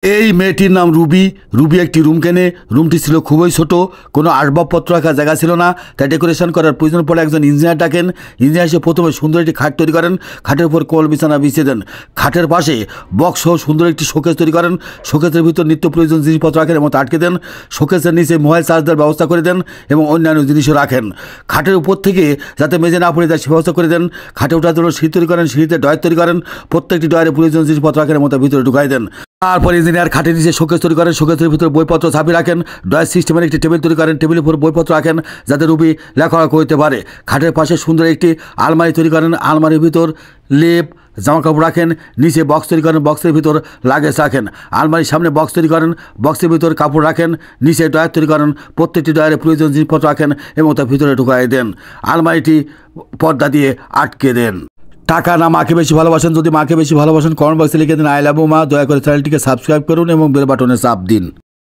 এই মেয়েটির নাম রুবি। রুবি একটি রুম কেনে। রুমটি ছিল খুবই ছোট, কোনো আসবাবপত্র রাখার জায়গা ছিল না, তাই ডেকোরেশন করার প্রয়োজন পড়ে একজন ইঞ্জিনিয়ার ডাকেন। ইঞ্জিনিয়ার এসে প্রথমে সুন্দর একটি খাট তৈরি করেন, খাটের উপর কোল বিছানা বিছিয়ে দেন, খাটের পাশে বক্স সহ সুন্দর একটি শোকেস তৈরি করেন, শোকেসের ভিতর নিত্য প্রয়োজন জিনিসপত্র রাখেন এবং আটকে দেন, শোকেসের নিচে মোবাইল চার্জ দেওয়ার ব্যবস্থা করে দেন এবং অন্যান্য জিনিসও রাখেন। খাটের উপর থেকে যাতে মেঝে না পড়ে যায় সে ব্যবস্থা করে দেন। খাটে ওঠার জন্য সিঁড়ি তৈরি করেন, সিঁড়িতে ডয়ার তৈরি করেন, প্রত্যেকটি ডয়ারে প্রয়োজন জিনিসপত্র রাখেন এবং তার ভিতরে ঢুকাই দেন। তারপর ইঞ্জিনিয়ার খাটের নিচে শোকেস তৈরি করেন, শোকেসের ভিতরে বইপত্র ছাপি রাখেন, ডয়ার সিস্টেমের একটি টেবিল তৈরি করেন, টেবিলের উপর বইপত্র রাখেন যাতে রুবি লেখাপড়া করতে পারে। খাটের পাশে সুন্দর একটি আলমারি তৈরি করেন, আলমারির ভিতর লেপ জামা কাপড় রাখেন, নিচে বক্স তৈরি করেন, বক্সের ভিতর লাগেজ রাখেন, আলমারির সামনে বক্স তৈরি করেন, বক্সের ভিতর কাপড় রাখেন, নিচে ডয়ার তৈরি করেন, প্রত্যেকটি ডয়ারে প্রয়োজন জিনিসপত্র রাখেন এবং তার ভিতরে ঢুকাই দেন। আলমারিটি পর্দা দিয়ে আটকে দেন। টাকা না মাকে বেশি ভালোবাসেন? যদি মাকে বেশি ভালোবাসেন কমেন্ট বক্সে লিখে দিন আই লাভ ইউ মা। দয়া করে চ্যানেলটিকে সাবস্ক্রাইব করুন এবং বেল বাটনে চাপ দিন।